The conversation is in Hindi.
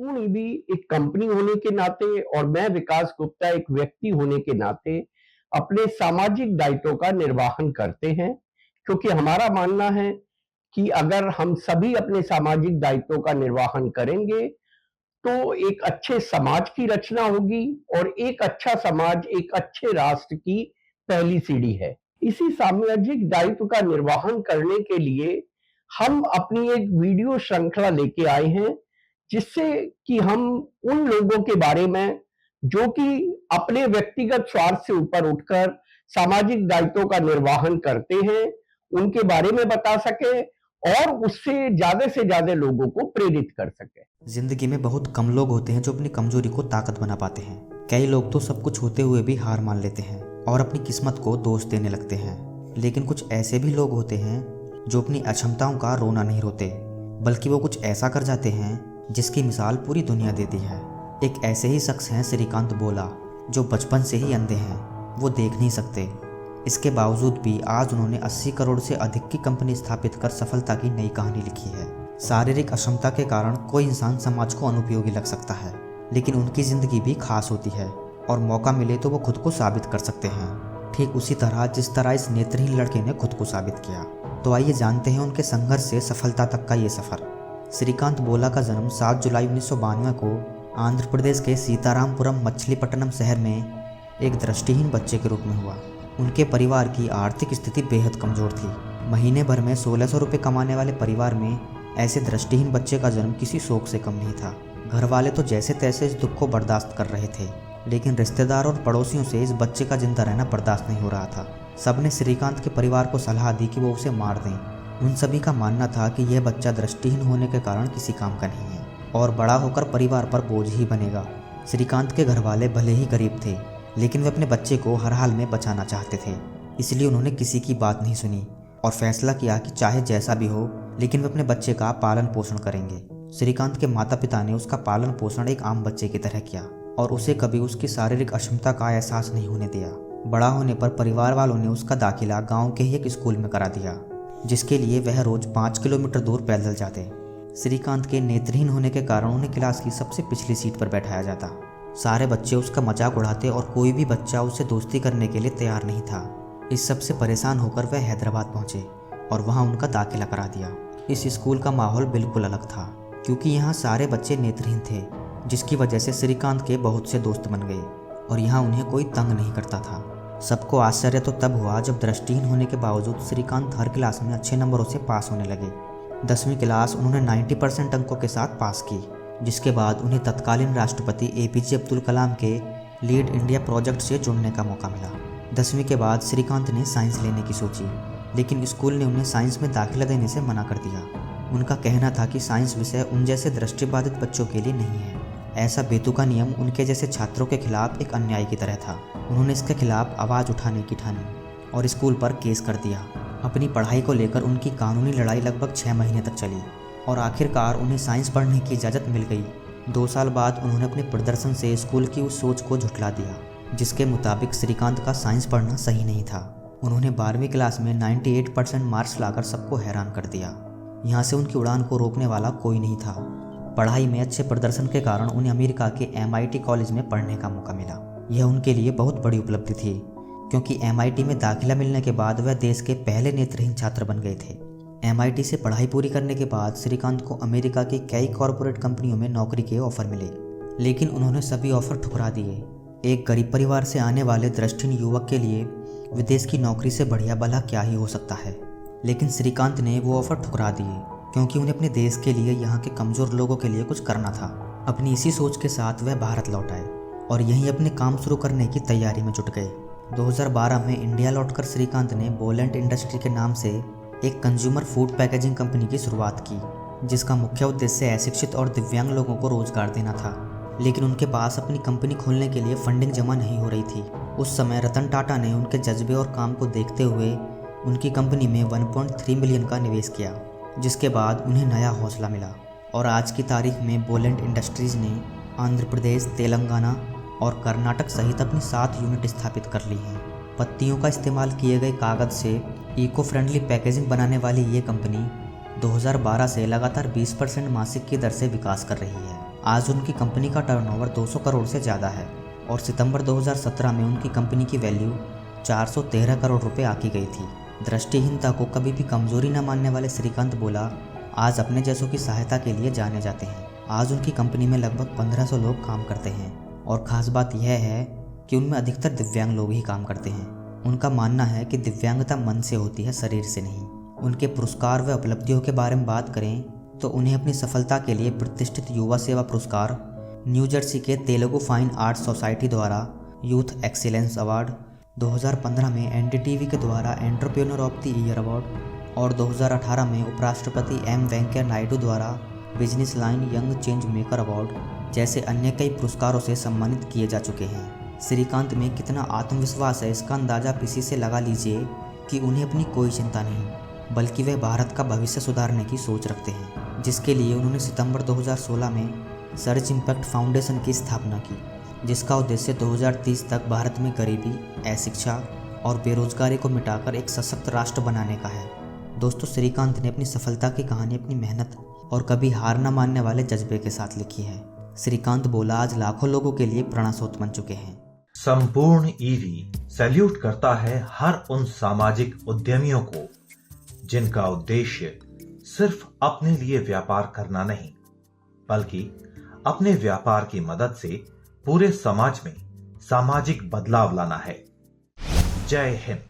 संपूर्ण ईबी एक कंपनी होने के नाते और मैं विकास गुप्ता एक व्यक्ति होने के नाते अपने सामाजिक दायित्वों का निर्वहन करते हैं, क्योंकि हमारा मानना है कि अगर हम सभी अपने सामाजिक दायित्वों का निर्वहन करेंगे, तो एक अच्छे समाज की रचना होगी और एक अच्छा समाज एक अच्छे राष्ट्र की पहली सीढ़ी है। इसी सामाजिक दायित्व का निर्वहन करने के लिए हम अपनी एक वीडियो श्रृंखला लेके आए हैं, जिससे कि हम उन लोगों के बारे में जो कि अपने व्यक्तिगत स्वार्थ से ऊपर उठकर सामाजिक दायित्वों का निर्वहन करते हैं, उनके बारे में बता सकें और उससे से ज्यादा लोगों को प्रेरित कर सके। जिंदगी में बहुत कम लोग होते हैं जो अपनी कमजोरी को ताकत बना पाते हैं। कई लोग तो सब कुछ होते हुए भी हार मान लेते हैं और अपनी किस्मत को दोष देने लगते हैं। लेकिन कुछ ऐसे भी लोग होते हैं जो अपनी अक्षमताओं का रोना नहीं रोते, बल्कि वो कुछ ऐसा कर जाते हैं जिसकी मिसाल पूरी दुनिया देती है। एक ऐसे ही शख्स हैं श्रीकांत बोला, जो बचपन से ही अंधे हैं, वो देख नहीं सकते। इसके बावजूद भी आज उन्होंने 80 करोड़ से अधिक की कंपनी स्थापित कर सफलता की नई कहानी लिखी है। शारीरिक अक्षमता के कारण कोई इंसान समाज को अनुपयोगी लग सकता है, लेकिन उनकी ज़िंदगी भी खास होती है और मौका मिले तो वो खुद को साबित कर सकते हैं, ठीक उसी तरह जिस तरह इस नेत्रहीन लड़के ने खुद को साबित किया। तो आइए जानते हैं उनके संघर्ष से सफलता तक का ये सफ़र। श्रीकांत बोला का जन्म 7 जुलाई 1992 को आंध्र प्रदेश के सीतारामपुरम मछलीपट्टनम शहर में एक दृष्टिहीन बच्चे के रूप में हुआ। उनके परिवार की आर्थिक स्थिति बेहद कमज़ोर थी। महीने भर में 1600 रुपये कमाने वाले परिवार में ऐसे दृष्टिहीन बच्चे का जन्म किसी शौक से कम नहीं था। घर वाले तो जैसे तैसे इस दुख को बर्दाश्त कर रहे थे, लेकिन रिश्तेदार और पड़ोसियों से इस बच्चे का जिंदा रहना बर्दाश्त नहीं हो रहा था। सबने श्रीकांत के परिवार को सलाह दी कि वो उसे मार दें। उन सभी का मानना था कि यह बच्चा दृष्टिहीन होने के कारण किसी काम का नहीं है और बड़ा होकर परिवार पर बोझ ही बनेगा। श्रीकांत के घर वाले भले ही गरीब थे, लेकिन वे अपने बच्चे को हर हाल में बचाना चाहते थे। इसलिए उन्होंने किसी की बात नहीं सुनी और फैसला किया कि चाहे जैसा भी हो, लेकिन वे अपने बच्चे का पालन पोषण करेंगे। श्रीकांत के माता पिता ने उसका पालन पोषण एक आम बच्चे की तरह किया और उसे कभी उसकी शारीरिक अक्षमता का एहसास नहीं होने दिया। बड़ा होने पर परिवार वालों ने उसका दाखिला गांव के ही एक स्कूल में करा दिया, जिसके लिए वह रोज 5 किलोमीटर दूर पैदल जाते। श्रीकांत के नेत्रहीन होने के कारण उन्हें क्लास की सबसे पिछली सीट पर बैठाया जाता। सारे बच्चे उसका मजाक उड़ाते और कोई भी बच्चा उससे दोस्ती करने के लिए तैयार नहीं था। इस सब से परेशान होकर वह हैदराबाद पहुंचे और वहां उनका दाखिला करा दिया। इस स्कूल का माहौल बिल्कुल अलग था, क्योंकि यहाँ सारे बच्चे नेत्रहीन थे, जिसकी वजह से श्रीकांत के बहुत से दोस्त बन गए और यहाँ उन्हें कोई तंग नहीं करता था। सबको आश्चर्य तो तब हुआ जब दृष्टिहीन होने के बावजूद श्रीकांत हर क्लास में अच्छे नंबरों से पास होने लगे। 10वीं क्लास उन्होंने 90% अंकों के साथ पास की, जिसके बाद उन्हें तत्कालीन राष्ट्रपति APJ अब्दुल कलाम के लीड इंडिया प्रोजेक्ट से जुड़ने का मौका मिला। 10वीं के बाद श्रीकांत ने साइंस लेने की सोची, लेकिन स्कूल ने उन्हें साइंस में दाखिला देने से मना कर दिया। उनका कहना था कि साइंस विषय उन जैसे दृष्टिबाधित बच्चों के लिए नहीं है। ऐसा बेतुका नियम उनके जैसे छात्रों के खिलाफ एक अन्याय की तरह था। उन्होंने इसके खिलाफ आवाज़ उठाने की ठानी और स्कूल पर केस कर दिया। अपनी पढ़ाई को लेकर उनकी कानूनी लड़ाई लगभग 6 महीने तक चली और आखिरकार उन्हें साइंस पढ़ने की इजाज़त मिल गई। 2 साल बाद उन्होंने अपने प्रदर्शन से स्कूल की उस सोच को झुठला दिया, जिसके मुताबिक श्रीकांत का साइंस पढ़ना सही नहीं था। उन्होंने 12वीं क्लास में 98% मार्क्स लाकर सबको हैरान कर दिया। यहाँ से उनकी उड़ान को रोकने वाला कोई नहीं था। पढ़ाई में अच्छे प्रदर्शन के कारण उन्हें अमेरिका के MIT कॉलेज में पढ़ने का मौका मिला। यह उनके लिए बहुत बड़ी उपलब्धि थी, क्योंकि MIT में दाखिला मिलने के बाद वह देश के पहले नेत्रहीन छात्र बन गए थे। MIT से पढ़ाई पूरी करने के बाद श्रीकांत को अमेरिका की कई कॉरपोरेट कंपनियों में नौकरी के ऑफर मिले, लेकिन उन्होंने सभी ऑफर ठुकरा दिए। एक गरीब परिवार से आने वाले दृष्टिहीन युवक के लिए विदेश की नौकरी से बढ़िया भला क्या ही हो सकता है। लेकिन श्रीकांत ने वो ऑफर ठुकरा दिए, क्योंकि उन्हें अपने देश के लिए यहाँ के कमज़ोर लोगों के लिए कुछ करना था। अपनी इसी सोच के साथ वह भारत लौट आए और यहीं अपने काम शुरू करने की तैयारी में जुट गए। 2012 में इंडिया लौटकर श्रीकांत ने बोलेंट इंडस्ट्री के नाम से एक कंज्यूमर फूड पैकेजिंग कंपनी की शुरुआत की, जिसका मुख्य उद्देश्य अशिक्षित और दिव्यांग लोगों को रोजगार देना था। लेकिन उनके पास अपनी कंपनी खोलने के लिए फंडिंग जमा नहीं हो रही थी। उस समय रतन टाटा ने उनके जज्बे और काम को देखते हुए उनकी कंपनी में 1.3 मिलियन का निवेश किया, जिसके बाद उन्हें नया हौसला मिला और आज की तारीख में बोलेंट इंडस्ट्रीज़ ने आंध्र प्रदेश, तेलंगाना और कर्नाटक सहित अपनी 7 यूनिट स्थापित कर ली हैं। पत्तियों का इस्तेमाल किए गए कागज़ से इको फ्रेंडली पैकेजिंग बनाने वाली ये कंपनी 2012 से लगातार 20% मासिक की दर से विकास कर रही है। आज उनकी कंपनी का टर्नओवर 200 करोड़ से ज़्यादा है और सितंबर 2017 में उनकी कंपनी की वैल्यू 413 करोड़ रुपए आकी गई थी। दृष्टिहीनता को कभी भी कमजोरी न मानने वाले श्रीकांत बोला आज अपने जैसों की सहायता के लिए जाने जाते हैं। आज उनकी कंपनी में लगभग 1500 लोग काम करते हैं और ख़ास बात यह है कि उनमें अधिकतर दिव्यांग लोग ही काम करते हैं। उनका मानना है कि दिव्यांगता मन से होती है, शरीर से नहीं। उनके पुरस्कार व उपलब्धियों के बारे में बात करें तो उन्हें अपनी सफलता के लिए प्रतिष्ठित युवा सेवा पुरस्कार, न्यू जर्सी के तेलुगु फाइन आर्ट्स सोसाइटी द्वारा यूथ एक्सीलेंस अवार्ड, 2015 में एनडीटीवी के द्वारा entrepreneur of the year award और 2018 में उपराष्ट्रपति एम वेंकैया नायडू द्वारा business line young change maker award जैसे अन्य कई पुरस्कारों से सम्मानित किए जा चुके हैं। श्रीकांत में कितना आत्मविश्वास है इसका अंदाज़ा इसी से लगा लीजिए कि उन्हें अपनी कोई चिंता नहीं, बल्कि वह भारत का भविष्य सुधारने की सोच रखते हैं, जिसके लिए उन्होंने सितंबर 2016 में सर्च इम्पैक्ट फाउंडेशन की स्थापना की, जिसका उद्देश्य 2030 तक भारत में गरीबी, अशिक्षा और बेरोजगारी को मिटाकर एक सशक्त राष्ट्र बनाने का है। दोस्तों, श्रीकांत ने अपनी सफलता की कहानी अपनी मेहनत और कभी हार न मानने वाले जज्बे के साथ लिखी है। श्रीकांत बोला आज लाखों लोगों के लिए प्रेरणास्रोत बन चुके हैं। संपूर्ण ईवी सैल्यूट करता है हर उन सामाजिक उद्यमियों को जिनका उद्देश्य सिर्फ अपने लिए व्यापार करना नहीं, बल्कि अपने व्यापार की मदद से पूरे समाज में सामाजिक बदलाव लाना है। जय हिंद।